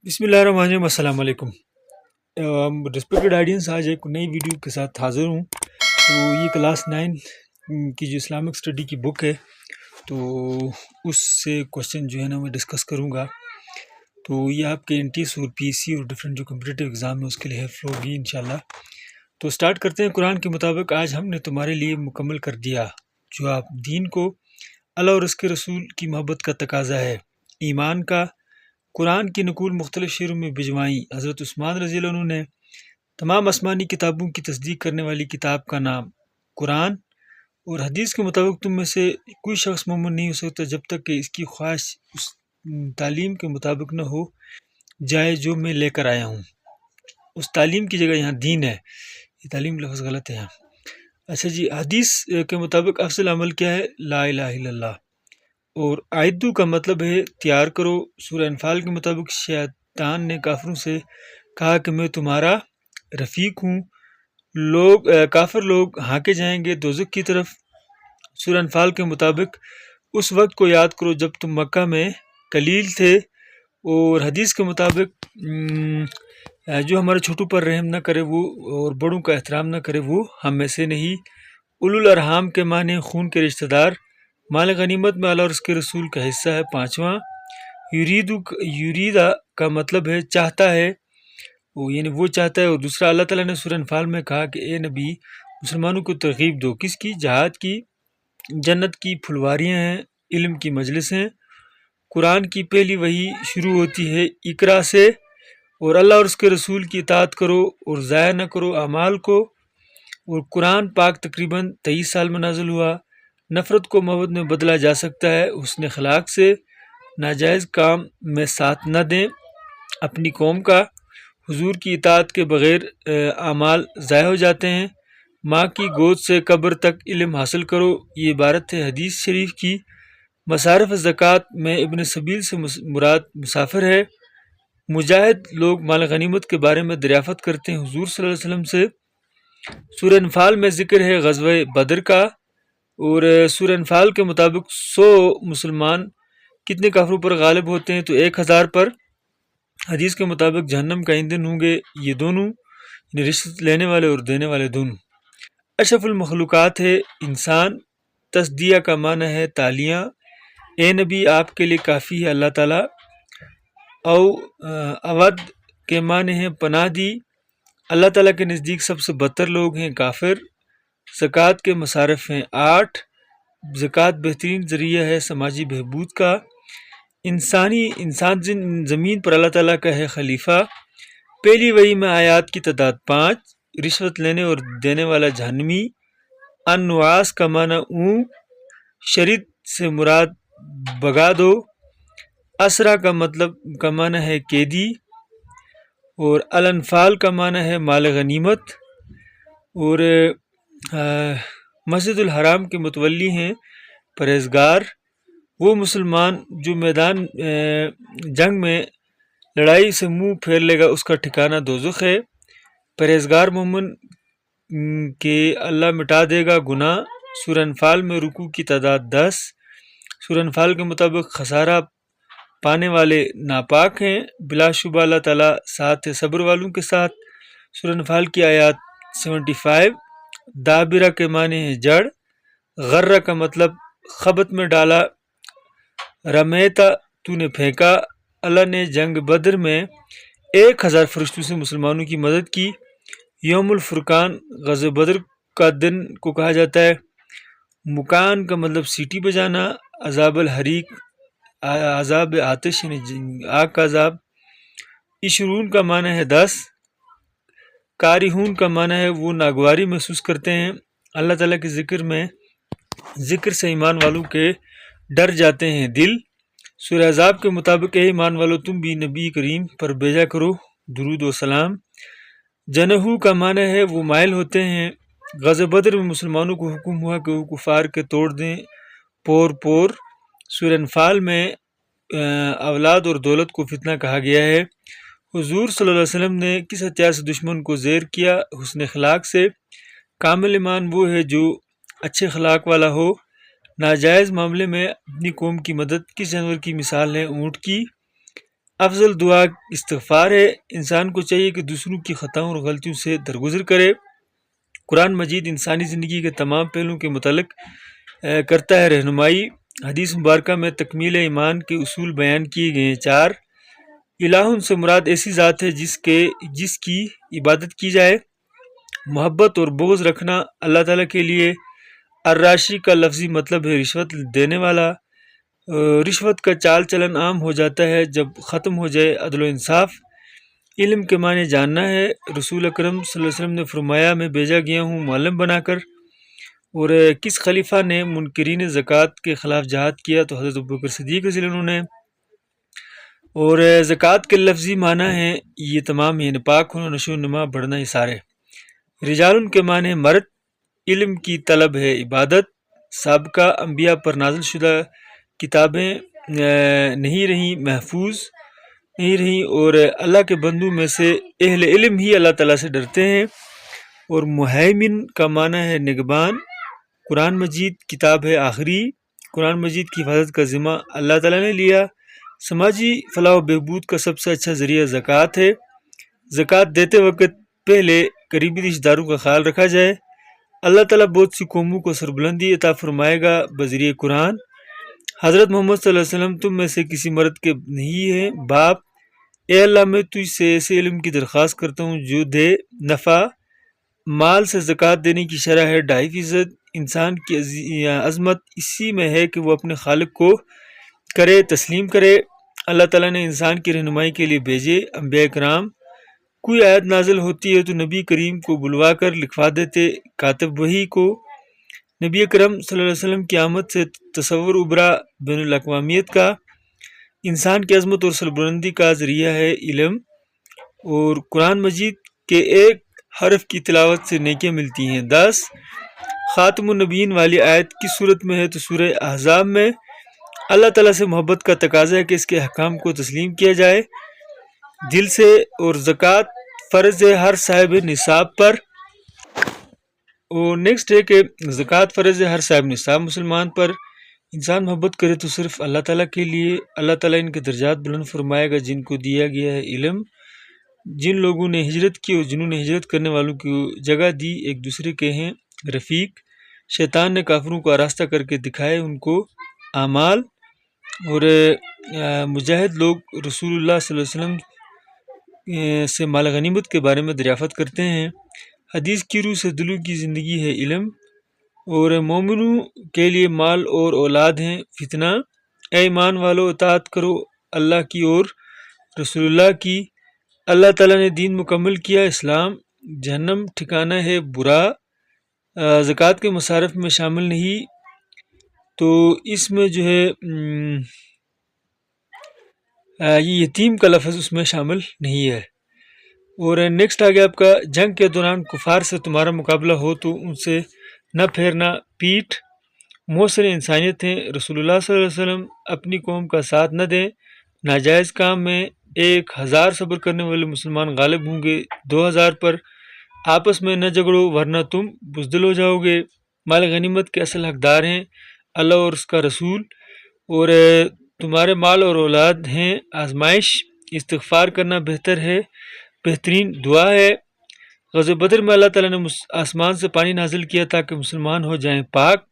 بسم اللہ الرحمن الرحیم، السلام علیکم رسپیکٹڈ آڈینس، آج ایک نئی ویڈیو کے ساتھ حاضر ہوں۔ تو یہ کلاس 9 کی جو اسلامک اسٹڈی کی بک ہے، تو اس سے کوشچن جو ہے نا میں ڈسکس کروں گا۔ تو یہ آپ کے NTS اور PSC اور ڈفرینٹ جو کمپٹیٹیو ایگزام ہے اس کے لیے ہیلپ ہوگی انشاءاللہ۔ تو سٹارٹ کرتے ہیں۔ قرآن کے مطابق آج ہم نے تمہارے لیے مکمل کر دیا جو آپ دین کو اللہ اور اس کے رسول کی محبت کا تقاضا ہے، ایمان کا۔ قرآن کی نقول مختلف شعروں میں بھجوائیں۔ حضرت عثمان رضی اللہ عنہ نے تمام آسمانی کتابوں کی تصدیق کرنے والی کتاب کا نام قرآن، اور حدیث کے مطابق تم میں سے کوئی شخص مومن نہیں ہو سکتا جب تک کہ اس کی خواہش اس تعلیم کے مطابق نہ ہو جائے جو میں لے کر آیا ہوں۔ اس تعلیم کی جگہ یہاں دین ہے، یہ تعلیم لفظ غلط ہے یہاں۔ اچھا جی، حدیث کے مطابق افضل عمل کیا ہے؟ لا الہ الا اللہ۔ اور آئدو کا مطلب ہے تیار کرو۔ سورہ انفال کے مطابق شیطان نے کافروں سے کہا کہ میں تمہارا رفیق ہوں۔ کافر لوگ ہانکے جائیں گے دوزخ کی طرف۔ سورہ انفال کے مطابق اس وقت کو یاد کرو جب تم مکہ میں قلیل تھے۔ اور حدیث کے مطابق جو ہمارے چھوٹوں پر رحم نہ کرے وہ اور بڑوں کا احترام نہ کرے وہ ہم میں سے نہیں۔ اولو الارحام کے معنی خون کے رشتہ دار۔ مال غنیمت میں اللہ اور اس کے رسول کا حصہ ہے۔ پانچواں، یریدا کا مطلب ہے چاہتا ہے، یعنی وہ چاہتا ہے۔ اور دوسرا، اللہ تعالیٰ نے سورہ انفال میں کہا کہ اے نبی مسلمانوں کو ترغیب دو۔ کس کی؟ جہاد کی۔ جنت کی پھلواریاں ہیں، علم کی مجلس ہیں۔ قرآن کی پہلی وحی شروع ہوتی ہے اقرا سے۔ اور اللہ اور اس کے رسول کی اطاعت کرو اور ضائع نہ کرو اعمال کو۔ اور قرآن پاک تقریباً 23 سال میں نازل ہوا۔ نفرت کو محبت میں بدلا جا سکتا ہے حسن اخلاق سے۔ ناجائز کام میں ساتھ نہ دیں اپنی قوم کا۔ حضور کی اطاعت کے بغیر اعمال ضائع ہو جاتے ہیں۔ ماں کی گود سے قبر تک علم حاصل کرو، یہ عبارت ہے حدیث شریف کی۔ مصارف زکوٰۃ میں ابن سبیل سے مراد مسافر ہے۔ مجاہد لوگ مال غنیمت کے بارے میں دریافت کرتے ہیں حضور صلی اللہ علیہ وسلم سے۔ سورہ انفال میں ذکر ہے غزوہ بدر کا۔ اور سورہ انفال کے مطابق 100 مسلمان کتنے کافروں پر غالب ہوتے ہیں؟ تو 1000 پر۔ حدیث کے مطابق جہنم کا ایندھن ہوں گے یہ دونوں، یعنی رشوت لینے والے اور دینے والے دونوں۔ اشرف المخلوقات ہے انسان۔ تصدیہ کا معنی ہے تالیاں۔ اے نبی آپ کے لیے کافی ہے اللہ تعالیٰ۔ اود کے معنی ہے پناہ دی۔ اللہ تعالیٰ کے نزدیک سب سے بدتر لوگ ہیں کافر۔ زکوٰۃ کے مصارف ہیں 8۔ زکوٰۃ بہترین ذریعہ ہے سماجی بہبود کا۔ انسان زمین پر اللہ تعالیٰ کا ہے خلیفہ۔ پہلی وحی میں آیات کی تعداد 5۔ رشوت لینے اور دینے والا جہنمی۔ النواس کا معنی اونگ۔ شرد سے مراد بگا دو۔ اسرا کا معنی ہے قیدی۔ اور الانفال کا معنی ہے مال غنیمت۔ اور مسجد الحرام کے متولی ہیں پرہیزگار۔ وہ مسلمان جو میدان جنگ میں لڑائی سے منہ پھیر لے گا اس کا ٹھکانہ دوزخ ہے۔ پرہیزگار مومن کہ اللہ مٹا دے گا گناہ۔ سورہ انفال میں رکوع کی تعداد 10۔ سورہ انفال کے مطابق خسارہ پانے والے ناپاک ہیں۔ بلا شبہ اللہ تعالیٰ ساتھ ہے صبر والوں کے ساتھ۔ سورہ انفال کی آیات 75۔ دابرہ کے معنی ہے جڑ۔ غرہ کا مطلب خبت میں ڈالا۔ رمیتا تو نے پھینکا۔ اللہ نے جنگ بدر میں 1000 فرشتوں سے مسلمانوں کی مدد کی۔ یوم الفرقان غزوہ بدر کا دن کو کہا جاتا ہے۔ مکان کا مطلب سیٹی بجانا۔ عذاب الحریق عذاب آتش یعنی آگ کا عذاب۔ عشرون کا معنی ہے 10۔ کارہون کا معنی ہے وہ ناگواری محسوس کرتے ہیں۔ اللہ تعالیٰ کے ذکر سے ایمان والوں کے ڈر جاتے ہیں دل۔ سورہ احزاب کے مطابق اے ایمان والو تم بھی نبی کریم پر بھیجا کرو درود و سلام۔ جنحو کا معنی ہے وہ مائل ہوتے ہیں۔ غزوہ بدر میں مسلمانوں کو حکم ہوا کہ وہ کفار کے توڑ دیں پور پور۔ سورہ انفال میں اولاد اور دولت کو فتنہ کہا گیا ہے۔ حضور صلی اللہ علیہ وسلم نے کس ہتھیار سے دشمن کو زیر کیا؟ حسن اخلاق سے۔ کامل ایمان وہ ہے جو اچھے اخلاق والا ہو۔ ناجائز معاملے میں اپنی قوم کی مدد۔ کس جانور کی مثال ہے؟ اونٹ کی۔ افضل دعا استغفار ہے۔ انسان کو چاہیے کہ دوسروں کی خطاؤں اور غلطیوں سے درگزر کرے۔ قرآن مجید انسانی زندگی کے تمام پہلوؤں کے متعلق کرتا ہے رہنمائی۔ حدیث مبارکہ میں تکمیل ایمان کے اصول بیان کیے گئے ہیں۔ 4 الہ سے مراد ایسی ذات ہے جس کی عبادت کی جائے۔ محبت اور بغض رکھنا اللہ تعالیٰ کے لیے۔ الراشی کا لفظی مطلب ہے رشوت دینے والا۔ رشوت کا چال چلن عام ہو جاتا ہے جب ختم ہو جائے عدل و انصاف۔ علم کے معنی جاننا ہے۔ رسول اکرم صلی اللہ علیہ وسلم نے فرمایا میں بھیجا گیا ہوں معلم بنا کر۔ اور کس خلیفہ نے منکرین زکوٰۃ کے خلاف جہاد کیا؟ تو حضرت ابوبکر صدیق رضی اللہ عنہ نے۔ اور زکوٰۃ کے لفظی معنی ہے یہ تمام یعنی پاک ہونا، نشو و نما، بڑھنا، اثارے۔ رجال کے معنی مرد۔ علم کی طلب ہے عبادت۔ سابقہ انبیاء پر نازل شدہ کتابیں نہیں رہیں، محفوظ نہیں رہیں، اور اللہ کے بندوں میں سے اہل علم ہی اللہ تعالیٰ سے ڈرتے ہیں۔ اور مہیمن کا معنی ہے نگبان۔ قرآن مجید کتاب ہے آخری۔ قرآن مجید کی حفاظت کا ذمہ اللہ تعالیٰ نے لیا۔ سماجی فلاح و بہبود کا سب سے اچھا ذریعہ زکوٰۃ ہے۔ زکوٰۃ دیتے وقت پہلے قریبی رشتہ داروں کا خیال رکھا جائے۔ اللہ تعالیٰ بہت سی قوموں کو سربلندی عطا فرمائے گا بذریعہ قرآن۔ حضرت محمد صلی اللہ علیہ وسلم تم میں سے کسی مرد کے نہیں ہیں باپ۔ اے اللہ میں تجھ سے ایسے علم کی درخواست کرتا ہوں جو دے نفع۔ مال سے زکوٰۃ دینے کی شرح ہے 2.5%۔ انسان کی عظمت اسی میں ہے کہ وہ اپنے خالق کو کرے تسلیم کرے۔ اللہ تعالیٰ نے انسان کی رہنمائی کے لیے بھیجے انبیاء کرام۔ کوئی آیت نازل ہوتی ہے تو نبی کریم کو بلوا کر لکھوا دیتے کاتب وحی کو۔ نبی اکرم صلی اللہ علیہ وسلم کی آمد سے تصور ابھرا بین الاقوامیت کا۔ انسان کی عظمت اور سربلندی کا ذریعہ ہے علم۔ اور قرآن مجید کے ایک حرف کی تلاوت سے نیکیاں ملتی ہیں۔ 10 خاتم النبیین والی آیت کس صورت میں ہے؟ تو سورہ احزاب میں۔ اللہ تعالیٰ سے محبت کا تقاضا ہے کہ اس کے احکام کو تسلیم کیا جائے دل سے۔ اور زکوٰۃ فرض ہے ہر صاحب نصاب پر۔ اور نیکسٹ ہے کہ زکوٰۃ فرض ہے ہر صاحب نصاب مسلمان پر۔ انسان محبت کرے تو صرف اللہ تعالیٰ کے لیے۔ اللہ تعالیٰ ان کے درجات بلند فرمائے گا جن کو دیا گیا ہے علم۔ جن لوگوں نے ہجرت کی اور جنہوں نے ہجرت کرنے والوں کو جگہ دی ایک دوسرے کے ہیں رفیق۔ شیطان نے کافروں کو آراستہ کر کے دکھائے ان کو اعمال۔ اور مجاہد لوگ رسول اللہ صلی اللہ علیہ وسلم سے مال غنیمت کے بارے میں دریافت کرتے ہیں۔ حدیث کی روح سے دلوں کی زندگی ہے علم۔ اور مومنوں کے لیے مال اور اولاد ہیں فتنہ۔ اے ایمان والو اطاعت کرو اللہ کی اور رسول اللہ کی۔ اللہ تعالیٰ نے دین مکمل کیا اسلام۔ جہنم ٹھکانہ ہے برا۔ زکوٰۃ کے مصارف میں شامل نہیں، تو اس میں جو ہے یہ یتیم کا لفظ اس میں شامل نہیں ہے۔ اور نیکسٹ آ گیا آپ کا جنگ کے دوران کفار سے تمہارا مقابلہ ہو تو ان سے نہ پھیرنا پیٹھ۔ محسن انسانیت ہیں۔ رسول اللہ صلی اللہ علیہ وسلم اپنی قوم کا ساتھ نہ دیں۔ ناجائز کام میں 1000 صبر کرنے والے مسلمان غالب ہوں گے 2000 پر۔ آپس میں نہ جھگڑو ورنہ تم بزدل ہو جاؤ گے۔ مال غنیمت کے اصل حقدار ہیں اللہ اور اس کا رسول۔ اور تمہارے مال اور اولاد ہیں آزمائش۔ استغفار کرنا بہتر ہے، بہترین دعا ہے۔ غزوہ بدر میں اللہ تعالیٰ نے آسمان سے پانی نازل کیا تاکہ مسلمان ہو جائیں پاک۔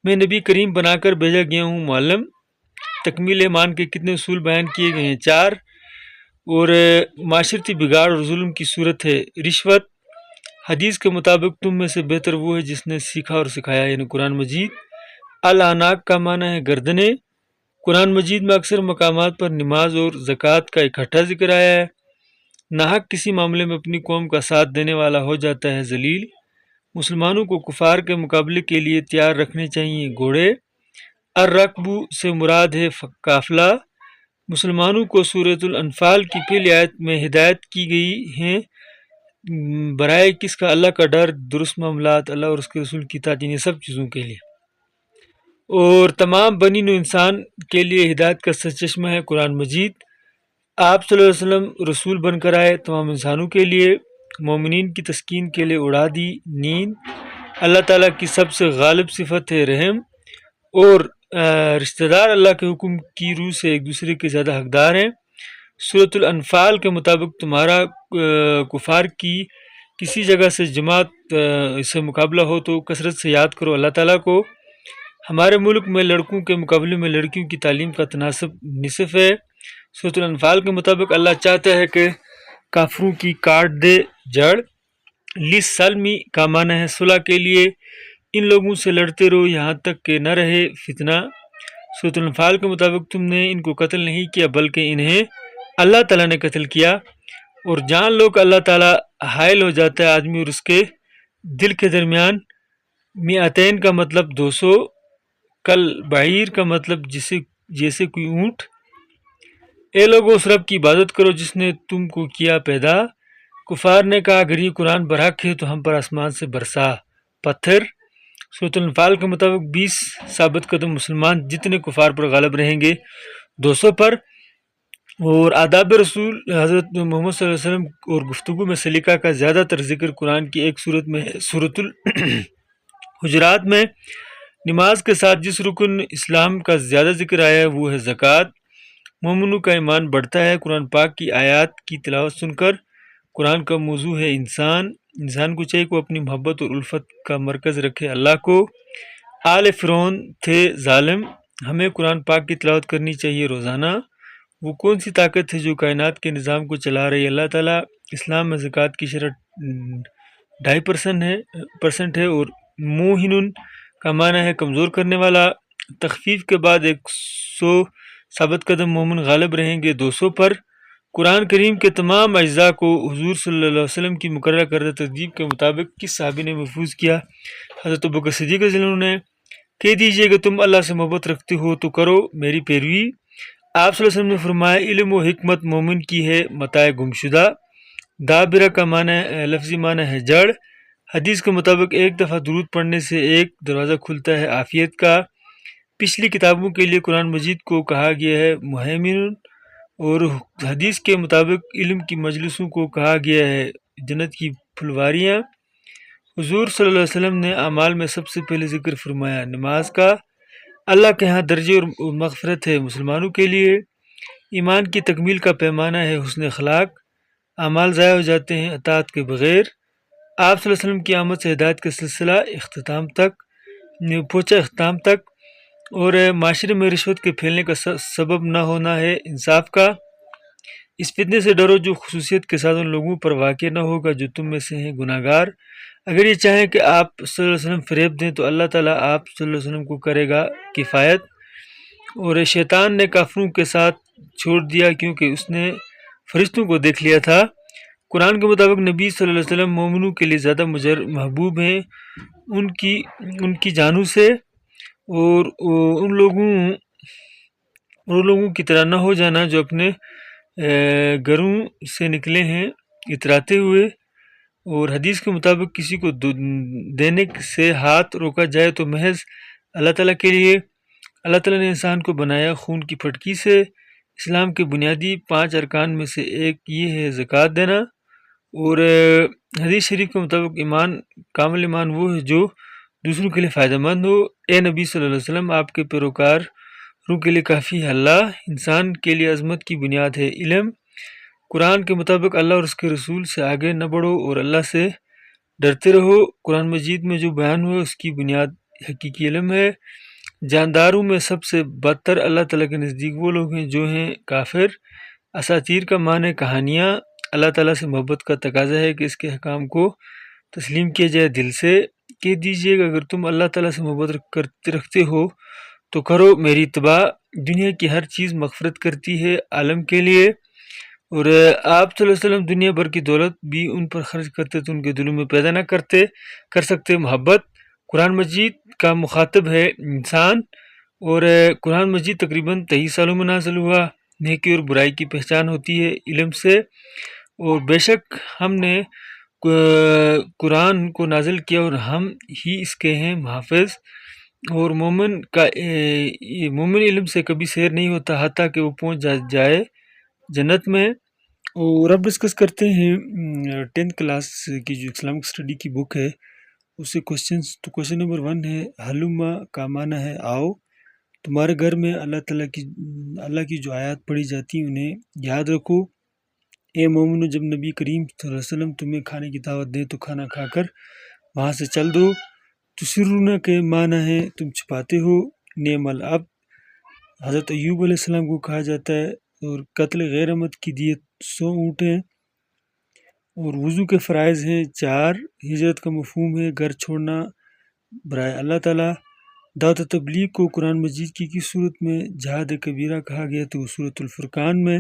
میں نبی کریم بنا کر بھیجا گیا ہوں معلم۔ تکمیل ایمان کے کتنے اصول بیان کیے گئے ہیں؟ 4۔ اور معاشرتی بگاڑ اور ظلم کی صورت ہے رشوت۔ حدیث کے مطابق تم میں سے بہتر وہ ہے جس نے سیکھا اور سکھایا، یعنی قرآن مجید۔ العناق کا معنی ہے گردنیں۔ قرآن مجید میں اکثر مقامات پر نماز اور زکوٰۃ کا اکٹھا ذکر آیا ہے۔ ناحق کسی معاملے میں اپنی قوم کا ساتھ دینے والا ہو جاتا ہے ذلیل۔ مسلمانوں کو کفار کے مقابلے کے لیے تیار رکھنے چاہیے گھوڑے۔ الرکب سے مراد ہے قافلہ۔ مسلمانوں کو سورۃ الانفال کی پہلی آیت میں ہدایت کی گئی ہیں برائے کس کا؟ اللہ کا ڈر، درست معاملات، اللہ اور اس کے رسول کی اطاعت، ان سب چیزوں کے لیے۔ اور تمام بنی نوع انسان کے لیے ہدایت کا سرچشمہ ہے قرآن مجید۔ آپ صلی اللہ علیہ وسلم رسول بن کر آئے تمام انسانوں کے لیے، مومنین کی تسکین کے لیے اڑا دی نیند۔ اللہ تعالیٰ کی سب سے غالب صفت ہے رحم۔ اور رشتہ دار اللہ کے حکم کی روح سے ایک دوسرے کے زیادہ حقدار ہیں۔ سورۃ الانفال کے مطابق تمہارا کفار کی کسی جگہ سے جماعت سے مقابلہ ہو تو کثرت سے یاد کرو اللہ تعالیٰ کو۔ ہمارے ملک میں لڑکوں کے مقابلے میں لڑکیوں کی تعلیم کا تناسب نصف ہے۔ سورۃ الانفال کے مطابق اللہ چاہتا ہے کہ کافروں کی کاٹ دے جڑ۔ لیس سالمی کا معنی ہے صلح کے لیے ان لوگوں سے لڑتے رہو یہاں تک کہ نہ رہے فتنہ۔ سورۃ الانفال کے مطابق تم نے ان کو قتل نہیں کیا بلکہ انہیں اللہ تعالیٰ نے قتل کیا، اور جان لو کہ اللہ تعالیٰ حائل ہو جاتا ہے آدمی اور اس کے دل کے درمیان۔ میاتین کا مطلب 200، کل بعیر کا مطلب جیسے کوئی اونٹ۔ اے لوگو اس رب کی عبادت کرو جس نے تم کو کیا پیدا۔ کفار نے کہا اگر یہ قرآن برحق ہے تو ہم پر آسمان سے برسا پتھر۔ سورۃ الانفال کے مطابق 20 ثابت قدم مسلمان جتنے کفار پر غالب رہیں گے 200 پر۔ اور آداب رسول حضرت محمد صلی اللہ علیہ وسلم اور گفتگو میں سلیقہ کا زیادہ تر ذکر قرآن کی ایک صورت میں ہے، سورۃ الحجرات میں۔ نماز کے ساتھ جس رکن اسلام کا زیادہ ذکر آیا ہے وہ ہے زکوٰۃ۔ مومنوں کا ایمان بڑھتا ہے قرآن پاک کی آیات کی تلاوت سن کر۔ قرآن کا موضوع ہے انسان کو چاہیے کہ وہ اپنی محبت اور الفت کا مرکز رکھے اللہ کو۔ آل فرعون تھے ظالم، ہمیں قرآن پاک کی تلاوت کرنی چاہیے روزانہ۔ وہ کون سی طاقت ہے جو کائنات کے نظام کو چلا رہی ہے؟ اللہ تعالیٰ۔ اسلام میں زکوٰۃ کی شرح 2.5% ہے، اور موہن کا معنی ہے کمزور کرنے والا۔ تخفیف کے بعد 100 ثابت قدم مومن غالب رہیں گے 200 پر۔ قرآن کریم کے تمام اجزاء کو حضور صلی اللہ علیہ وسلم کی مقررہ کردہ ترتیب کے مطابق کس صحابی نے محفوظ کیا؟ حضرت ابوبکر صدیق رضی اللہ عنہ نے۔ کہہ دیجئے کہ تم اللہ سے محبت رکھتے ہو تو کرو میری پیروی۔ آپ صلی اللہ علیہ وسلم نے فرمایا علم و حکمت مومن کی ہے متاع گمشدہ۔ دابرہ کا معنی لفظی معنی ہے جڑ۔ حدیث کے مطابق ایک دفعہ درود پڑھنے سے ایک دروازہ کھلتا ہے عافیت کا۔ پچھلی کتابوں کے لیے قرآن مجید کو کہا گیا ہے مہیمن، اور حدیث کے مطابق علم کی مجلسوں کو کہا گیا ہے جنت کی پھلواریاں۔ حضور صلی اللہ علیہ وسلم نے اعمال میں سب سے پہلے ذکر فرمایا نماز کا۔ اللہ کے ہاں درجے اور مغفرت ہے مسلمانوں کے لیے۔ ایمان کی تکمیل کا پیمانہ ہے حسن اخلاق۔ اعمال ضائع ہو جاتے ہیں اطاعت کے بغیر۔ آپ صلی اللہ علیہ وسلم کی آمد سے ہدایت کا سلسلہ اختتام تک، اور معاشرے میں رشوت کے پھیلنے کا سبب نہ ہونا ہے انصاف کا۔ اس فتنے سے ڈرو جو خصوصیت کے ساتھ ان لوگوں پر واقع نہ ہوگا جو تم میں سے ہیں گناہ گار۔ اگر یہ چاہیں کہ آپ صلی اللہ علیہ وسلم فریب دیں تو اللہ تعالیٰ آپ صلی اللہ علیہ وسلم کو کرے گا کفایت۔ اور شیطان نے کافروں کے ساتھ چھوڑ دیا کیونکہ اس نے فرشتوں کو دیکھ لیا تھا۔ قرآن کے مطابق نبی صلی اللہ علیہ وسلم مومنوں کے لیے زیادہ محبوب ہیں ان کی جانوں سے، اور ان لوگوں کی طرح نہ ہو جانا جو اپنے گھروں سے نکلے ہیں اتراتے ہوئے۔ اور حدیث کے مطابق کسی کو دینے سے ہاتھ روکا جائے تو محض اللہ تعالیٰ کے لیے۔ اللہ تعالیٰ نے انسان کو بنایا خون کی پھٹکی سے۔ اسلام کے بنیادی 5 ارکان میں سے ایک یہ ہے زکوٰۃ دینا۔ اور حدیث شریف کے مطابق کامل ایمان وہ ہے جو دوسروں کے لیے فائدہ مند ہو۔ اے نبی صلی اللہ علیہ وسلم آپ کے پیروکاروں کے لیے کافی ہے اللہ۔ انسان کے لیے عظمت کی بنیاد ہے علم۔ قرآن کے مطابق اللہ اور اس کے رسول سے آگے نہ بڑھو اور اللہ سے ڈرتے رہو۔ قرآن مجید میں جو بیان ہوا اس کی بنیاد حقیقی علم ہے۔ جانداروں میں سب سے بدتر اللہ تعالیٰ کے نزدیک وہ لوگ ہیں جو ہیں کافر۔ اساطیر کا معنی کہانیاں۔ اللہ تعالیٰ سے محبت کا تقاضا ہے کہ اس کے احکام کو تسلیم کیا جائے دل سے۔ کہہ دیجئے کہ اگر تم اللہ تعالیٰ سے محبت رکھتے ہو تو کرو میری اتباع۔ دنیا کی ہر چیز مغفرت کرتی ہے عالم کے لیے، اور آپ صلی اللہ علیہ وسلم دنیا بھر کی دولت بھی ان پر خرچ کرتے تو ان کے دلوں میں پیدا نہ کر سکتے محبت۔ قرآن مجید کا مخاطب ہے انسان، اور قرآن مجید تقریباً 23 سالوں میں نازل ہوا۔ نیکی اور برائی کی پہچان ہوتی ہے علم سے، اور بے شک ہم نے قرآن کو نازل کیا اور ہم ہی اس کے ہیں محافظ۔ اور مومن علم سے کبھی سیر نہیں ہوتا حتیٰ کہ وہ پہنچ جائے جنت میں۔ اور اب ڈسکس کرتے ہیں 10th کلاس کی جو اسلامک اسٹڈی کی بک ہے اس سے کوشچنس۔ تو کوشچن نمبر 1 ہے ہلما کا معنی ہے آؤ۔ تمہارے گھر میں اللہ کی جو آیات پڑھی جاتی ہیں انہیں یاد رکھو۔ اے مومنو، جب نبی کریم صلی اللہ علیہ وسلم تمہیں کھانے کی دعوت دیں تو کھانا کھا کر وہاں سے چل دو۔ تسرون کے معنی ہے تم چھپاتے ہو۔ نعم العبد حضرت ایوب علیہ السلام کو کہا جاتا ہے، اور قتل غیر عمد کی دیت 100 اونٹ ہیں، اور وضو کے فرائض ہیں 4۔ ہجرت کا مفہوم ہے گھر چھوڑنا برائے اللہ تعالیٰ۔ دعوت و تبلیغ کو قرآن مجید کی کس صورت میں جہاد کبیرہ کہا گیا تو سورۃ الفرقان میں۔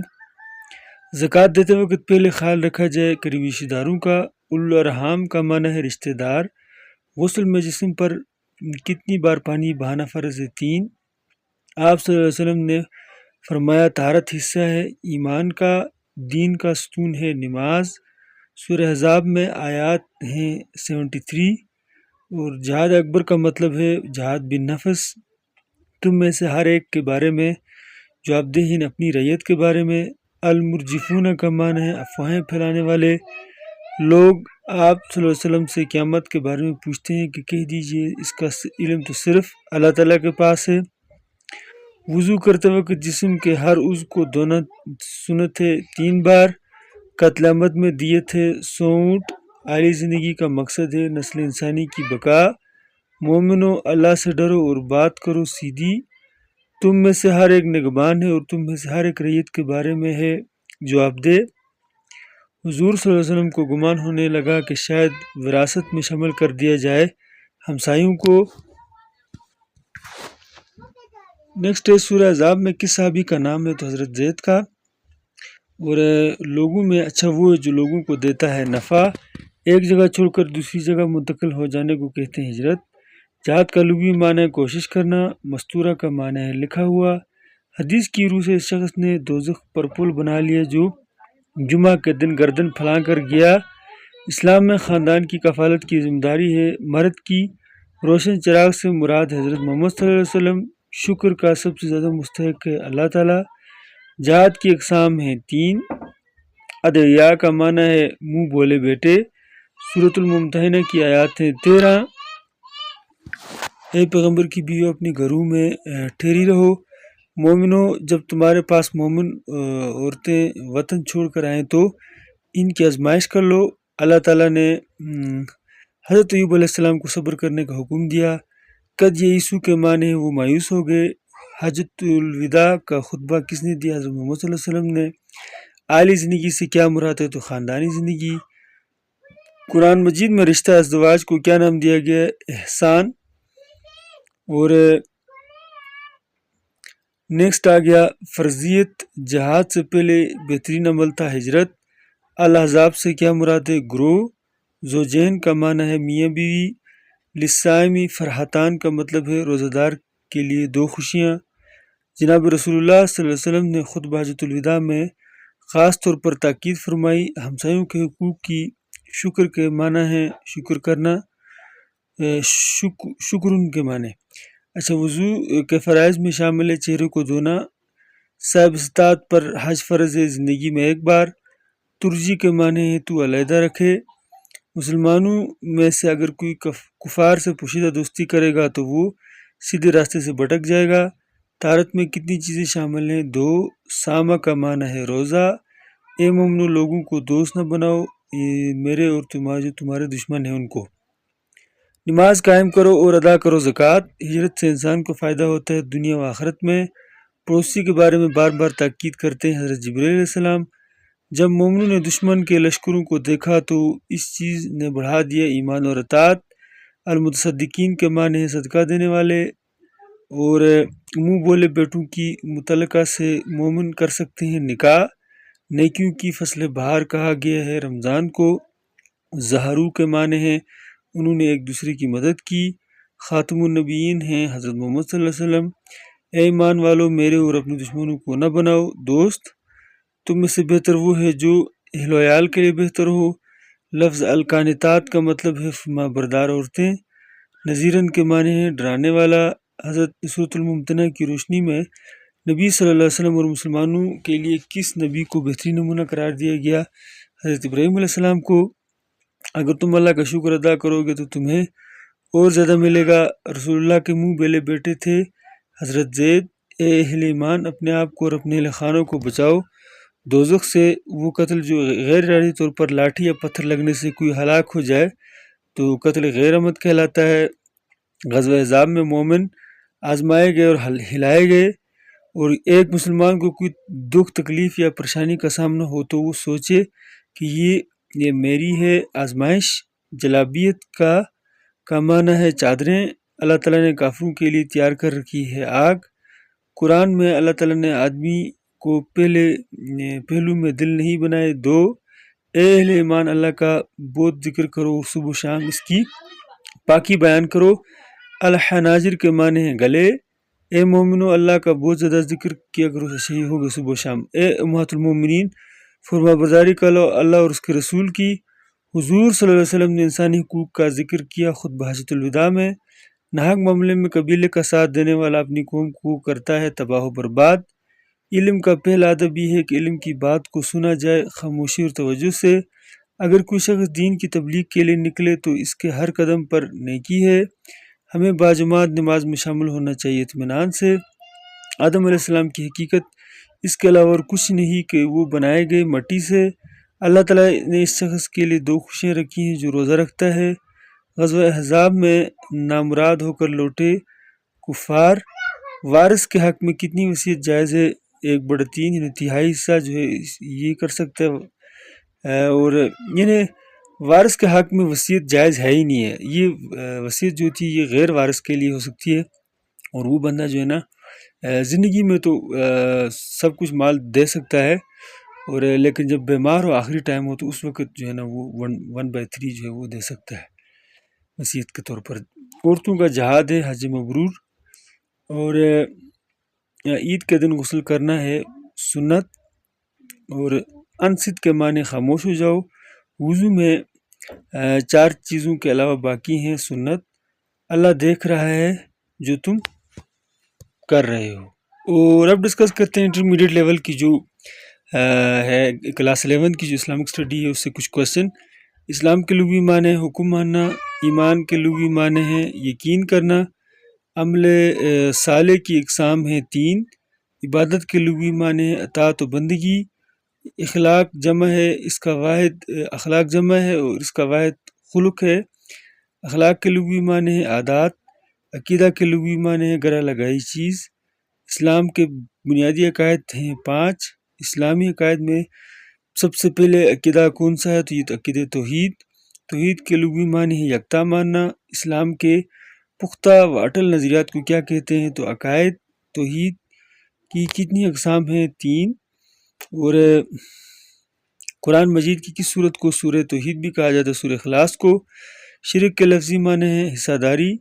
زکوٰۃ دیتے وقت پہلے خیال رکھا جائے قریبی رشتہ داروں کا۔ الارحام کا معنی ہے رشتہ دار۔ غسل میں جسم پر کتنی بار پانی بہانا فرض ہے؟ 3۔ آپ صلی اللہ علیہ وسلم نے فرمایا طہارت حصہ ہے ایمان کا، دین کا ستون ہے نماز۔ سورہ احزاب میں آیات ہیں 73۔ اور جہاد اکبر کا مطلب ہے جہاد بالنفس۔ تم میں سے ہر ایک کے بارے میں جوابدہ اپنی رعیت کے بارے میں۔ المرجفون کا معنی ہے افواہیں پھیلانے والے لوگ۔ آپ صلی اللہ علیہ وسلم سے قیامت کے بارے میں پوچھتے ہیں کہ کہہ دیجئے اس کا علم تو صرف اللہ تعالیٰ کے پاس ہے۔ وضو کرتے وقت جسم کے ہر عضو کو دھونا سنت ہے 3 بار۔ قتل عمد میں دیت ہے 100 اونٹ۔ اعلی زندگی کا مقصد ہے نسل انسانی کی بقا۔ مومنو، اللہ سے ڈرو اور بات کرو سیدھی۔ تم میں سے ہر ایک نگہبان ہے اور تم میں سے ہر ایک رعیت کے بارے میں ہے جواب دہ۔ حضور صلی اللہ علیہ وسلم کو گمان ہونے لگا کہ شاید وراثت میں شامل کر دیا جائے ہمسایوں کو۔ نیکسٹ ہے سورہ احزاب میں کس صحابی کا نام ہے تو حضرت زید کا۔ اور لوگوں میں اچھا وہ ہے جو لوگوں کو دیتا ہے نفع۔ ایک جگہ چھوڑ کر دوسری جگہ منتقل ہو جانے کو کہتے ہیں ہجرت۔ جہاد کا لغوی معنی ہے کوشش کرنا۔ مستورہ کا معنی ہے لکھا ہوا۔ حدیث کی روح سے اس شخص نے دوزخ پر پل بنا لیا جو جمعہ کے دن گردن پھیلا کر گیا۔ اسلام میں خاندان کی کفالت کی ذمہ داری ہے مرد کی۔ روشن چراغ سے مراد حضرت محمد صلی اللہ علیہ وسلم۔ شکر کا سب سے زیادہ مستحق ہے اللہ تعالیٰ۔ جہاد کی اقسام ہیں 3۔ ادعیاء کا معنی ہے منہ بولے بیٹے۔ سورۃ الممتحنہ کی آیات ہیں 13۔ اے پیغمبر کی بیوی اپنے گھروں میں ٹھہری رہو۔ مومنو، جب تمہارے پاس مومن عورتیں وطن چھوڑ کر آئیں تو ان کی آزمائش کر لو۔ اللہ تعالیٰ نے حضرت ایوب علیہ السلام کو صبر کرنے کا حکم دیا۔ قد یئیسوا کے معنی ہے وہ مایوس ہو گئے۔ حجۃ الوداع کا خطبہ کس نے دیا؟ حضرت محمد صلی اللہ علیہ وسلم نے۔ اعلی زندگی سے کیا مراد ہے تو خاندانی زندگی۔ قرآن مجید میں رشتہ ازدواج کو کیا نام دیا گیا ہے؟ احسان۔ اور نیکسٹ آ گیا فرضیت۔ جہاد سے پہلے بہترین عمل تھا ہجرت۔ الاحزاب سے کیا مراد ہے؟ گروہ۔ زوجین کا معنی ہے میاں بیوی۔ للصائمی فرحتان کا مطلب ہے روزہ دار کے لیے 2 خوشیاں۔ جناب رسول اللہ صلی اللہ علیہ وسلم نے خطبہ حجۃ الوداع میں خاص طور پر تاکید فرمائی۔ ہمسایوں کے حقوق کی شکر کے معنی ہے شکر کرنا، شکر ان کے معنی۔ اچھا، وضو کے فرائض میں شامل ہے چہرے کو دھونا۔ صاحب استطاعت پر حج فرض ہے زندگی میں 1 بار۔ ترجی کے معنی ہے تو علیحدہ رکھے۔ مسلمانوں میں سے اگر کوئی کفار سے پوشیدہ دوستی کرے گا تو وہ سیدھے راستے سے بھٹک جائے گا۔ طہارت میں کتنی چیزیں شامل ہیں؟ 2۔ سامہ کا معنی ہے روزہ۔ اے مومنو، لوگوں کو دوست نہ بناؤ میرے اور جو تمہارے دشمن ہیں ان کو۔ نماز قائم کرو اور ادا کرو زکوٰۃ۔ ہجرت سے انسان کو فائدہ ہوتا ہے دنیا و آخرت میں۔ پڑوسی کے بارے میں بار بار تاکید کرتے ہیں حضرت جبرائیل علیہ السلام۔ جب مومنوں نے دشمن کے لشکروں کو دیکھا تو اس چیز نے بڑھا دیا ایمان اور اطاعت۔ المتصدقین کے معنی ہے صدقہ دینے والے۔ اور منہ بولے بیٹوں کی متعلقہ سے مومن کر سکتے ہیں نکاح۔ نیکیوں کی فصل بہار کہا گیا ہے رمضان کو۔ ظہروا کے معنی ہیں انہوں نے ایک دوسرے کی مدد کی۔ خاتم النبیین ہیں حضرت محمد صلی اللہ علیہ وسلم۔ اے ایمان والو، میرے اور اپنے دشمنوں کو نہ بناؤ دوست۔ تم میں سے بہتر وہ ہے جو اہل و عیال کے لیے بہتر ہو۔ لفظ القانتات کا مطلب ہے فرما بردار عورتیں۔ نذیرن کے معنی ہے ڈرانے والا۔ حضرت سورۃ الممتحنہ کی روشنی میں نبی صلی اللہ علیہ وسلم اور مسلمانوں کے لیے کس نبی کو بہترین نمونہ قرار دیا گیا؟ حضرت ابراہیم علیہ السلام کو۔ اگر تم اللہ کا شکر ادا کرو گے تو تمہیں اور زیادہ ملے گا۔ رسول اللہ کے منہ بیلے بیٹے تھے حضرت زید: اے اہل ایمان، اپنے آپ کو اور اپنے اہل خانوں کو بچاؤ دوزخ سے۔ وہ قتل جو غیر ارادی طور پر لاٹھی یا پتھر لگنے سے کوئی ہلاک ہو جائے تو قتل غیر عمد کہلاتا ہے۔ غزوہ احزاب میں مومن آزمائے گئے اور ہلائے گئے، اور ایک مسلمان کو کوئی دکھ تکلیف یا پریشانی کا سامنا ہو تو وہ سوچے کہ یہ میری ہے آزمائش۔ جلابیت کا معنی ہے چادریں۔ اللہ تعالیٰ نے کافروں کے لیے تیار کر رکھی ہے آگ۔ قرآن میں اللہ تعالیٰ نے آدمی کو پہلو میں دل نہیں بنائے۔ 2 اے اہل ایمان، اللہ کا بہت ذکر کرو اور صبح و شام اس کی پاکی بیان کرو۔ الحناجر کے معنی ہیں گلے۔ اے مومنو، اللہ کا بہت زیادہ ذکر کیا کرو، صحیح ہوگا صبح و شام۔ اے امہات المومنین، فرما برداری کرو اللہ اور اس کے رسول کی۔ حضور صلی اللہ علیہ وسلم نے انسانی حقوق کا ذکر کیا خود حجۃ الوداع میں۔ ناحق معاملے میں قبیلے کا ساتھ دینے والا اپنی قوم کو کرتا ہے تباہ و برباد۔ علم کا پہلا ادب یہ ہے کہ علم کی بات کو سنا جائے خاموشی اور توجہ سے۔ اگر کوئی شخص دین کی تبلیغ کے لیے نکلے تو اس کے ہر قدم پر نیکی ہے۔ ہمیں باجماعت نماز میں شامل ہونا چاہیے اطمینان سے۔ آدم علیہ السلام کی حقیقت اس کے علاوہ اور کچھ نہیں کہ وہ بنائے گئے مٹی سے۔ اللہ تعالیٰ نے اس شخص کے لیے 2 خوشیاں رکھی ہیں جو روزہ رکھتا ہے۔ غزوہ احزاب میں نامراد ہو کر لوٹے کفار۔ وارث کے حق میں کتنی وصیت جائز ہے؟ 1/3 یعنی تہائی حصہ جو ہے یہ کر سکتا ہے، اور یعنی وارث کے حق میں وصیت جائز ہے ہی نہیں ہے۔ یہ وصیت جو تھی یہ غیر وارث کے لیے ہو سکتی ہے، اور وہ بندہ جو ہے نا زندگی میں تو سب کچھ مال دے سکتا ہے، اور لیکن جب بیمار ہو آخری ٹائم ہو تو اس وقت جو ہے نا وہ 1/3 جو ہے وہ دے سکتا ہے وصیت کے طور پر۔ عورتوں کا جہاد ہے حج مبرور، اور عید کے دن غسل کرنا ہے سنت، اور انصت کے معنی خاموش ہو جاؤ۔ وضو میں 4 چیزوں کے علاوہ باقی ہیں سنت۔ اللہ دیکھ رہا ہے جو تم کر رہے ہو۔ اور اب ڈسکس کرتے ہیں انٹرمیڈیٹ لیول کی جو ہے کلاس 11 کی جو اسلامک اسٹڈی ہے اس سے کچھ کوشچن۔ اسلام کے لغوی معنی ہے حکم ماننا، ایمان کے لغوی معنی ہے یقین کرنا، عمل صالح کی اقسام ہیں 3، عبادت کے لغوی معنی ہے اطاعت و بندگی، اخلاق جمع ہے اس کا واحد اخلاق جمع ہے اور اس کا واحد خلق ہے۔ اخلاق کے لغوی معنی ہے عادات، عقیدہ کے لغوی معنی ہے گرہ لگائی چیز۔ اسلام کے بنیادی عقائد ہیں 5۔ اسلامی عقائد میں سب سے پہلے عقیدہ کون سا ہے تو یہ عقیدہ توحید۔ توحید کے لغوی معنی ہے یکتا ماننا۔ اسلام کے پختہ و اٹل نظریات کو کیا کہتے ہیں تو عقائد۔ توحید کی کتنی اقسام ہیں 3۔ اور قرآن مجید کی کس صورت کو سورہ توحید بھی کہا جاتا ہے؟ سورہ اخلاص کو۔ شرک کے لفظی معنی ہے حصہ داری۔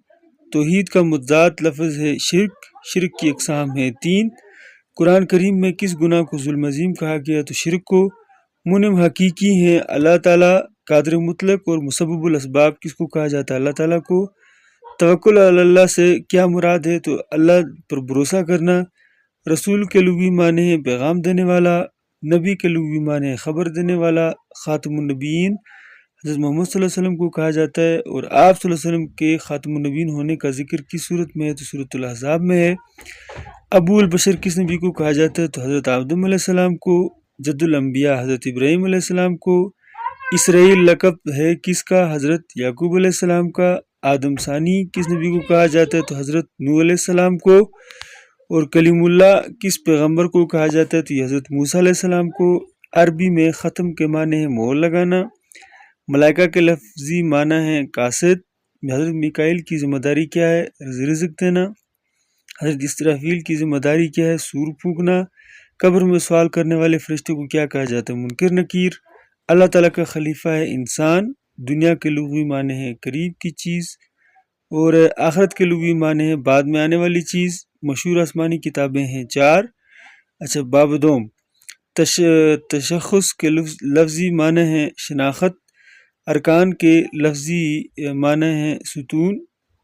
توحید کا متضاد لفظ ہے شرک۔ شرک کی اقسام ہیں 3۔ قرآن کریم میں کس گناہ کو ظلم عظیم کہا گیا تو شرک کو۔ منعم حقیقی ہیں اللہ تعالیٰ، قادر مطلق، اور مسبب الاسباب کس کو کہا جاتا ہے؟ اللہ تعالیٰ کو۔ توکل علی اللہ سے کیا مراد ہے تو اللہ پر بھروسہ کرنا۔ رسول کے لغوی معنی ہے پیغام دینے والا۔ نبی کے لغوی معنی ہے خبر دینے والا۔ خاتم النبیین حضرت محمد صلی اللہ علیہ وسلم کو کہا جاتا ہے، اور آپ صلی اللہ علیہ وسلم کے خاتم النبیین ہونے کا ذکر کس صورت میں ہے تو سورۃ الاحزاب میں ہے۔ ابو البشر کس نبی کو کہا جاتا ہے تو حضرت آدم علیہ السلام کو۔ جد الانبیاء حضرت ابراہیم علیہ السلام کو۔ اسرائیل لقب ہے کس کا؟ حضرت یعقوب علیہ السلام کا۔ آدم ثانی کس نبی کو کہا جاتا ہے تو حضرت نوح علیہ السلام کو۔ اور کلیم اللہ کس پیغمبر کو کہا جاتا ہے تو یہ حضرت موسیٰ علیہ السلام کو۔ عربی میں ختم کے معنی ہے مہر لگانا۔ ملائکہ کے لفظی معنی ہے قاصد۔ حضرت میکائیل کی ذمہ داری کیا ہے؟ رزق دینا۔ حضرت اسرافیل کی ذمہ داری کیا ہے؟ سور پھونکنا۔ قبر میں سوال کرنے والے فرشتے کو کیا کہا جاتا ہے؟ منکر نکیر۔ اللہ تعالیٰ کا خلیفہ ہے انسان۔ دنیا کے لغوی معنی ہے قریب کی چیز، اور آخرت کے لغوی معنی ہے بعد میں آنے والی چیز۔ مشہور آسمانی کتابیں ہیں 4۔ اچھا، باب دوم تشخص کے لفظی معنی ہے شناخت۔ ارکان کے لفظی معنی ہے ستون۔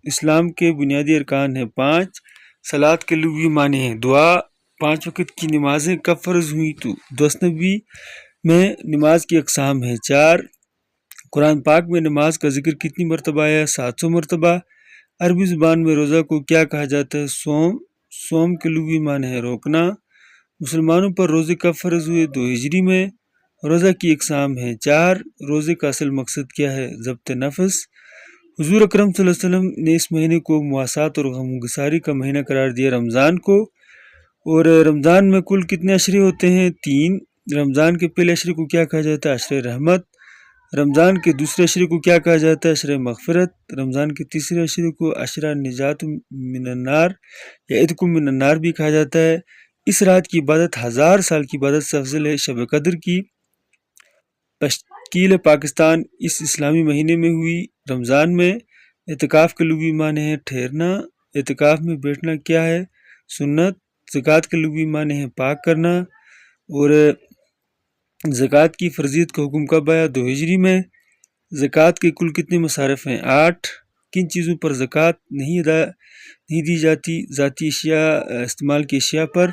اسلام کے بنیادی ارکان ہیں 5۔ صلاۃ کے لغوی معنی ہے دعا۔ 5 وقت کی نمازیں کب فرض ہوئیں تو 10 نبی میں۔ نماز کی اقسام ہیں 4۔ قرآن پاک میں نماز کا ذکر کتنی مرتبہ آیا؟ 700 مرتبہ۔ عربی زبان میں روزہ کو کیا کہا جاتا ہے؟ صوم۔ صوم کے لغوی معنی ہے روکنا۔ مسلمانوں پر روزے کب فرض ہوئے؟ 2 ہجری میں۔ روزہ کی اقسام ہیں 4۔ روزے کا اصل مقصد کیا ہے؟ ضبط نفس۔ حضور اکرم صلی اللہ علیہ وسلم نے اس مہینے کو مواسات اور غمگساری کا مہینہ قرار دیا رمضان کو۔ اور رمضان میں کل کتنے عشرے ہوتے ہیں؟ 3۔ رمضان کے پہلے عشرے کو کیا کہا جاتا ہے؟ عشرِ رحمت۔ رمضان کے دوسرے عشرے کو کیا کہا جاتا ہے؟ عشرِ مغفرت۔ رمضان کے تیسرے عشرے کو عشرہ نجات من النار یا عتق من النار بھی کہا جاتا ہے۔ اس رات کی عبادت 1000 سال کی عبادت سے افضل ہے۔ شب قدر کی تشکیل پاکستان اس اسلامی مہینے میں ہوئی رمضان میں۔ اعتکاف کے لغوی معنی ہے ٹھہرنا۔ اعتکاف میں بیٹھنا کیا ہے؟ سنت۔ زکوٰۃ کے لغوی معنی ہے پاک کرنا۔ اور زکوٰۃ کی فرضیت کا حکم کب آیا؟ 2 ہجری میں۔ زکوٰۃ کے کل کتنے مصارف ہیں؟ 8۔ کن چیزوں پر زکوٰۃ نہیں دی جاتی؟ ذاتی اشیاء، استعمال کی اشیاء پر۔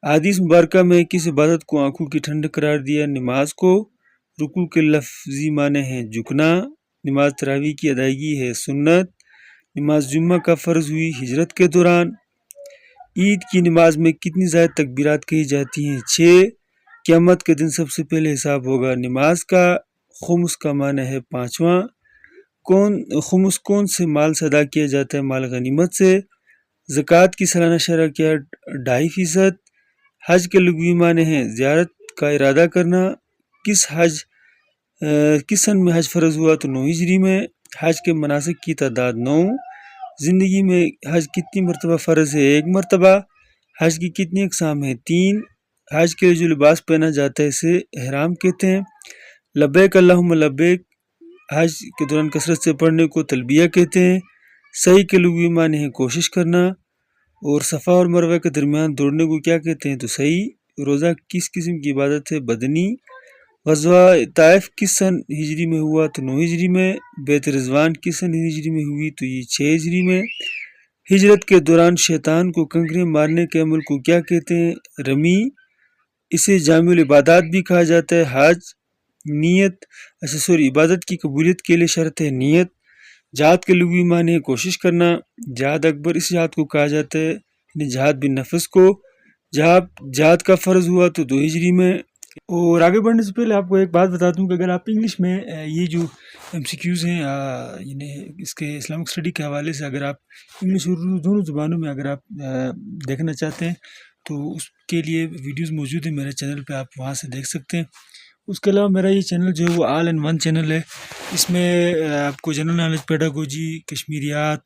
احادیث مبارکہ میں کس عبادت کو آنکھوں کی ٹھنڈک قرار دیا؟ نماز کو۔ رکوع کے لفظی معنی ہے جھکنا۔ نماز تراویح کی ادائیگی ہے سنت۔ نماز جمعہ کا فرض ہوئی ہجرت کے دوران۔ عید کی نماز میں کتنی زائد تکبیرات کہی جاتی ہیں؟ 6۔ قیامت کے دن سب سے پہلے حساب ہوگا نماز کا۔ خمس کا معنی ہے 5واں۔ خمس کون سے مال سے ادا کیا جاتا ہے؟ مال غنیمت سے۔ زکوٰۃ کی سالانہ شرح کیا؟ 2.5%۔ حج کے لغوی معنی ہے زیارت کا ارادہ کرنا۔ کس سن میں حج فرض ہوا؟ تو 9 ہجری میں۔ حج کے مناسک کی تعداد 9۔ زندگی میں حج کتنی مرتبہ فرض ہے؟ 1 مرتبہ۔ حج کی کتنی اقسام ہیں؟ 3۔ حج کے لیے جو لباس پہنا جاتا ہے اسے احرام کہتے ہیں۔ لبیک اللہم لبیک حج کے دوران کثرت سے پڑھنے کو تلبیہ کہتے ہیں۔ سعی کے لغوی معنی ہے کوشش کرنا۔ اور صفا اور مروہ کے درمیان دوڑنے کو کیا کہتے ہیں؟ تو سعی۔ روزہ کس قسم کی عبادت ہے؟ بدنی۔ غزوہ طائف کس سن ہجری میں ہوا؟ تو 9 ہجری میں۔ بیعت رضوان کس سن ہجری میں ہوئی؟ تو یہ 6 ہجری میں۔ ہجرت کے دوران شیطان کو کنکریاں مارنے کے عمل کو کیا کہتے ہیں؟ رمی۔ اسے جامع العبادات بھی کہا جاتا ہے۔ حج۔ نیت عبادت کی قبولیت کے لیے شرط ہے نیت۔ جہاد کے لغوی معنی ہے کوشش کرنا۔ جہاد اکبر اس جہاد کو کہا جاتا ہے یعنی جہاد بالنفس کو۔ جہاد کا فرض ہوا تو 2 ہجری میں۔ اور آگے بڑھنے سے پہلے آپ کو ایک بات بتا دوں کہ اگر آپ انگلش میں یہ جو MCQs ہیں یعنی اس کے اسلامک اسٹڈی کے حوالے سے اگر آپ انگلش اور اردو دونوں زبانوں میں اگر آپ دیکھنا چاہتے ہیں تو اس کے لیے ویڈیوز موجود ہیں میرے چینل پہ، آپ وہاں سے دیکھ سکتے ہیں۔ اس کے علاوہ میرا یہ چینل جو ہے وہ آل ان ون چینل ہے۔ اس میں آپ کو جنرل نالج، پیڈاگوجی، کشمیریات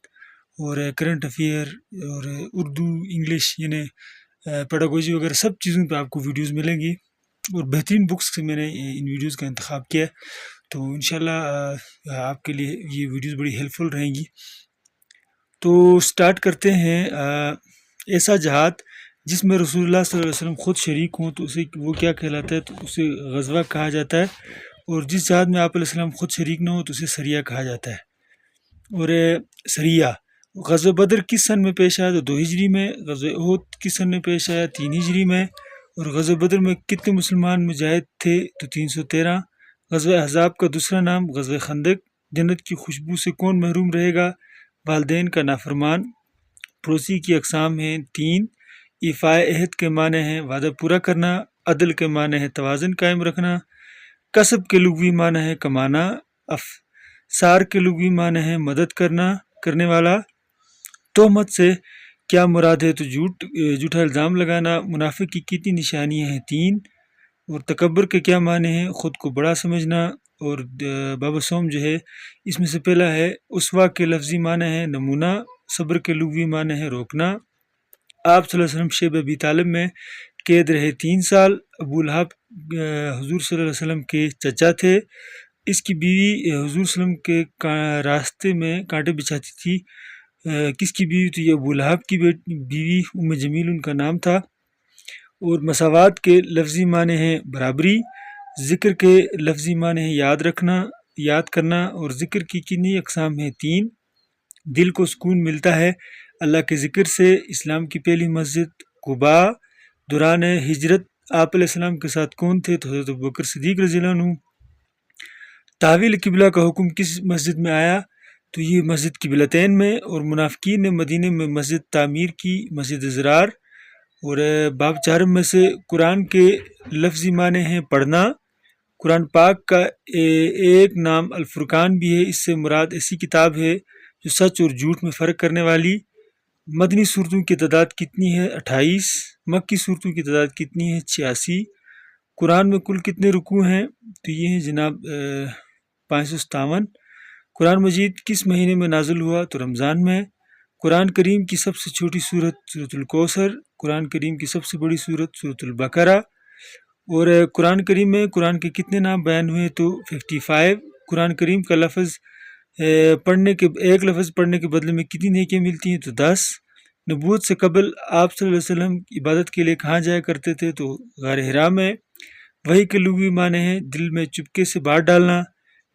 اور کرنٹ افیئر اور اردو، انگلش یعنی پیڈاگوجی وغیرہ سب چیزوں پہ آپ کو ویڈیوز ملیں گی، اور بہترین بکس سے میں نے ان ویڈیوز کا انتخاب کیا ہے، تو انشاءاللہ آپ کے لیے یہ ویڈیوز بڑی ہیلپ فل رہیں گی۔ تو سٹارٹ کرتے ہیں۔ ایسا جہاد جس میں رسول اللہ صلی اللہ علیہ وسلم خود شریک ہوں تو اسے وہ کیا کہلاتا ہے؟ تو اسے غزوہ کہا جاتا ہے۔ اور جس جہاد میں آپ علیہ السلام خود شریک نہ ہو تو اسے سریہ کہا جاتا ہے۔ اور سریہ غزوہ بدر کس سن میں پیش آیا؟ تو 2 ہجری میں۔ غزوہ احد کس سن میں پیش آیا؟ 3 ہجری میں۔ اور غزوہ بدر میں کتنے مسلمان مجاہد تھے؟ تو 313۔ غزوہ احزاب کا دوسرا نام غزوہ خندق۔ جنت کی خوشبو سے کون محروم رہے گا؟ والدین کا نافرمان۔ پڑوسی کی اقسام ہیں 3۔ ایفاء عہد کے معنی ہیں وعدہ پورا کرنا۔ عدل کے معنی ہے توازن قائم رکھنا۔ کسب کے لغوی معنی ہے کمانا۔ افسار کے لغوی معنی ہے مدد کرنے والا۔ تہمت سے کیا مراد ہے؟ تو جھوٹا الزام لگانا۔ منافق کی کتنی نشانیاں ہیں؟ 3۔ اور تکبر کے کیا معنی ہیں؟ خود کو بڑا سمجھنا۔ اور باب صوم جو ہے اس میں سے پہلا ہے اسوہ کے لفظی معنی ہے نمونہ۔ صبر کے لغوی معنی ہے روکنا۔ آپ صلی اللہ علیہ وسلم شیب ابی طالب میں قید رہے 3 سال۔ ابو لہب حضور صلی اللہ علیہ وسلم کے چچا تھے۔ اس کی بیوی حضور صلی اللہ علیہ وسلم کے راستے میں کانٹے بچھاتی تھی۔ کس کی بیوی؟ تو یہ ابو لہب کی بیوی ام جمیل ان کا نام تھا۔ اور مساوات کے لفظی معنی ہیں برابری۔ ذکر کے لفظی معنی ہیں یاد کرنا۔ اور ذکر کی کتنی اقسام ہیں؟ 3۔ دل کو سکون ملتا ہے اللہ کے ذکر سے۔ اسلام کی پہلی مسجد قباء۔ دوران ہجرت آپ علیہ السلام کے ساتھ کون تھے؟ تو حضرت ابوبکر صدیق رضی اللہ عنہ۔ تحویل قبلہ کا حکم کس مسجد میں آیا؟ تو یہ مسجد قبلتین میں، اور منافقین نے مدینہ میں مسجد تعمیر کی، مسجد زرار۔ اور باب چارم میں سے قرآن کے لفظی معنی ہیں پڑھنا۔ قرآن پاک کا ایک نام الفرقان بھی ہے، اس سے مراد ایسی کتاب ہے جو سچ اور جھوٹ میں فرق کرنے والی۔ مدنی صورتوں کی تعداد کتنی ہے؟ 28۔ مکی صورتوں کی تعداد کتنی ہے؟ 86۔ قرآن میں کل کتنے رکوع ہیں؟ تو یہ ہیں جناب 557۔ قرآن مجید کس مہینے میں نازل ہوا؟ تو رمضان میں۔ قرآن کریم کی سب سے چھوٹی سورت سورۃ الکوثر۔ قرآن کریم کی سب سے بڑی سورت سورۃ البقرہ۔ اور قرآن کریم میں قرآن کے کتنے نام بیان ہوئے؟ تو 55۔ قرآن کریم کا لفظ ایک لفظ پڑھنے کے بدلے میں کتنی نیکیاں ملتی ہیں؟ تو 10۔ نبوت سے قبل آپ صلی اللہ علیہ وسلم عبادت کے لیے کہاں جایا کرتے تھے؟ تو غار حرا میں۔ وحی کے لغوی معنی ہیں دل میں چپکے سے بات ڈالنا۔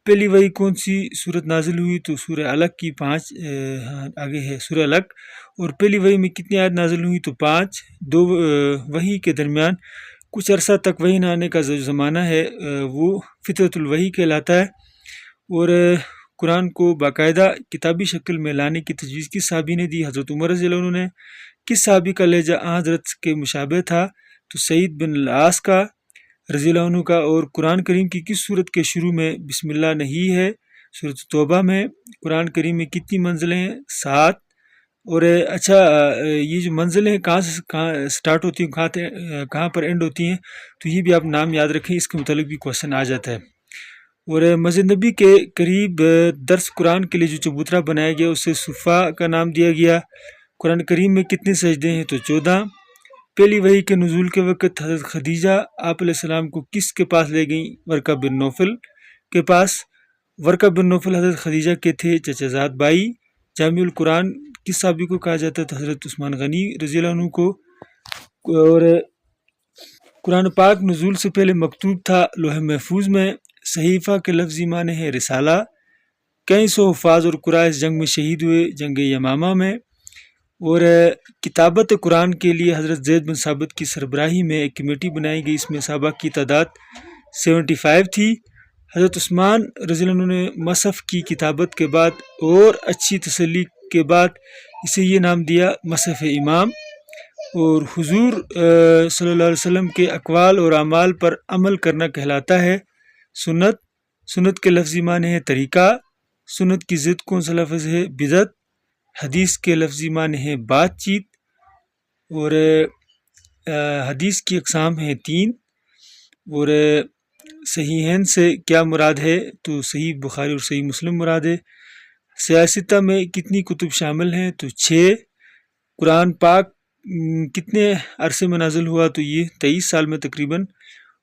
پہلی وحی کون سی صورت نازل ہوئی؟ تو سورہ علق کی 5 آگے ہے سورہ علق۔ اور پہلی وحی میں کتنی آیت نازل ہوئی؟ تو 5۔ دو وحی کے درمیان کچھ عرصہ تک وحی نہ آنے کا جو زمانہ ہے وہ فطرۃ الوحی کہلاتا ہے۔ اور قرآن کو باقاعدہ کتابی شکل میں لانے کی تجویز کس صحابی نے دی؟ حضرت عمر رضی اللہ عنہ نے۔ کس صحابی کا لہجہ حضرت کے مشابہ تھا؟ تو سعید بن العاص کا رضی اللہ عنہ کا۔ اور قرآن کریم کی کس صورت کے شروع میں بسم اللہ نہیں ہے؟ سورۃ توبہ میں۔ قرآن کریم میں کتنی منزلیں ہیں؟ 7۔ اور اچھا یہ جو منزلیں ہیں کہاں سے کہاں سٹارٹ ہوتی ہیں، کہاں پر اینڈ ہوتی ہیں، تو یہ بھی آپ نام یاد رکھیں، اس کے متعلق بھی کوشچن آ جاتا ہے۔ اور مسجد نبی کے قریب درس قرآن کے لیے جو چبوترا بنایا گیا اسے صفا کا نام دیا گیا۔ قرآن کریم میں کتنے سجدے ہیں؟ تو 14۔ پہلی وحی کے نزول کے وقت حضرت خدیجہ آپ علیہ السلام کو کس کے پاس لے گئیں؟ ورقہ بن نوفل کے پاس۔ ورقہ بن نوفل حضرت خدیجہ کے تھے چچا زاد بھائی۔ جامع القرآن کس صحابی کو کہا جاتا تھا؟ حضرت عثمان غنی رضی اللہ عنہ کو۔ اور قرآن پاک نزول سے پہلے مکتوب تھا لوح محفوظ میں۔ صحیفہ کے لفظی معنی ہے رسالہ۔ کئی سو حفاظ اور قراء اس جنگ میں شہید ہوئے، جنگ یمامہ میں۔ اور کتابت قرآن کے لیے حضرت زید بن ثابت کی سربراہی میں ایک کمیٹی بنائی گئی، اس میں صحابہ کی تعداد 75 تھی۔ حضرت عثمان رضی اللہ عنہ نے مصحف کی کتابت کے بعد اور اچھی تسلی کے بعد اسے یہ نام دیا مصحف امام۔ اور حضور صلی اللہ علیہ وسلم کے اقوال اور اعمال پر عمل کرنا کہلاتا ہے سنت۔ سنت کے لفظی معنی ہے طریقہ۔ سنت کی ضد کون سا لفظ ہے؟ بدعت۔ حدیث کے لفظی معنی ہے بات چیت۔ اور حدیث کی اقسام ہیں 3۔ اور صحیحین سے کیا مراد ہے؟ تو صحیح بخاری اور صحیح مسلم مراد ہے۔ سیاستہ میں کتنی کتب شامل ہیں؟ تو 6۔ قرآن پاک کتنے عرصے میں نازل ہوا؟ تو یہ 23 سال میں تقریباً۔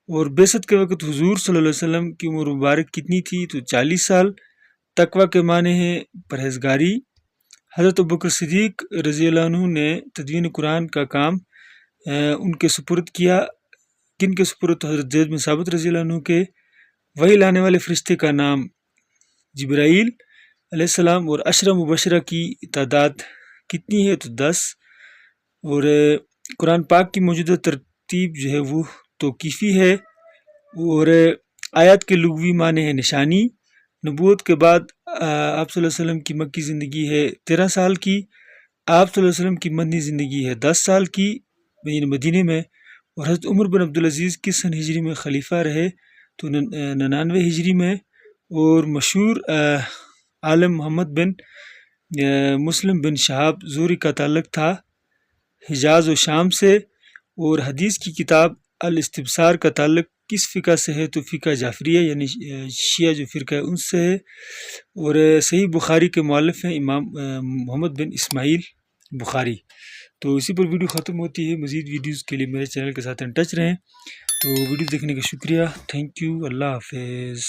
اور بعثت کے وقت حضور صلی اللہ علیہ وسلم کی عمر مبارک کتنی تھی؟ تو 40 سال۔ تقویٰ کے معنی ہیں پرہیزگاری۔ حضرت ابوبکر صدیق رضی اللہ عنہ نے تدوین قرآن کا کام ان کے سپرد کیا۔ کن کے سپرد؟ حضرت زید بن ثابت رضی اللہ عنہ کے۔ وحی لانے والے فرشتے کا نام جبرائیل علیہ السلام۔ اور عشرہ مبشرہ کی تعداد کتنی ہے؟ تو 10۔ اور قرآن پاک کی موجودہ ترتیب جو ہے وہ توقیفی ہے۔ اور آیات کے لغوی معنی ہے نشانی۔ نبوت کے بعد آپ صلی اللہ علیہ وسلم کی مکی زندگی ہے 13 سال کی۔ آپ صلی اللہ علیہ وسلم کی مدنی زندگی ہے 10 سال کی مدینے میں۔ اور حضرت عمر بن عبدالعزیز کس سن ہجری میں خلیفہ رہے؟ تو 99 ہجری میں۔ اور مشہور عالم محمد بن مسلم بن شہاب زہری کا تعلق تھا حجاز و شام سے۔ اور حدیث کی کتاب الاستبصار کا تعلق کس فقہ سے ہے؟ تو فقہ جعفریہ یعنی شیعہ جو فرقہ ہے ان سے ہے۔ اور صحیح بخاری کے مؤلف ہیں امام محمد بن اسماعیل بخاری۔ تو اسی پر ویڈیو ختم ہوتی ہے۔ مزید ویڈیوز کے لیے میرے چینل کے ساتھ ان ٹچ رہیں۔ تو ویڈیو دیکھنے کا شکریہ، تھینک یو، اللہ حافظ۔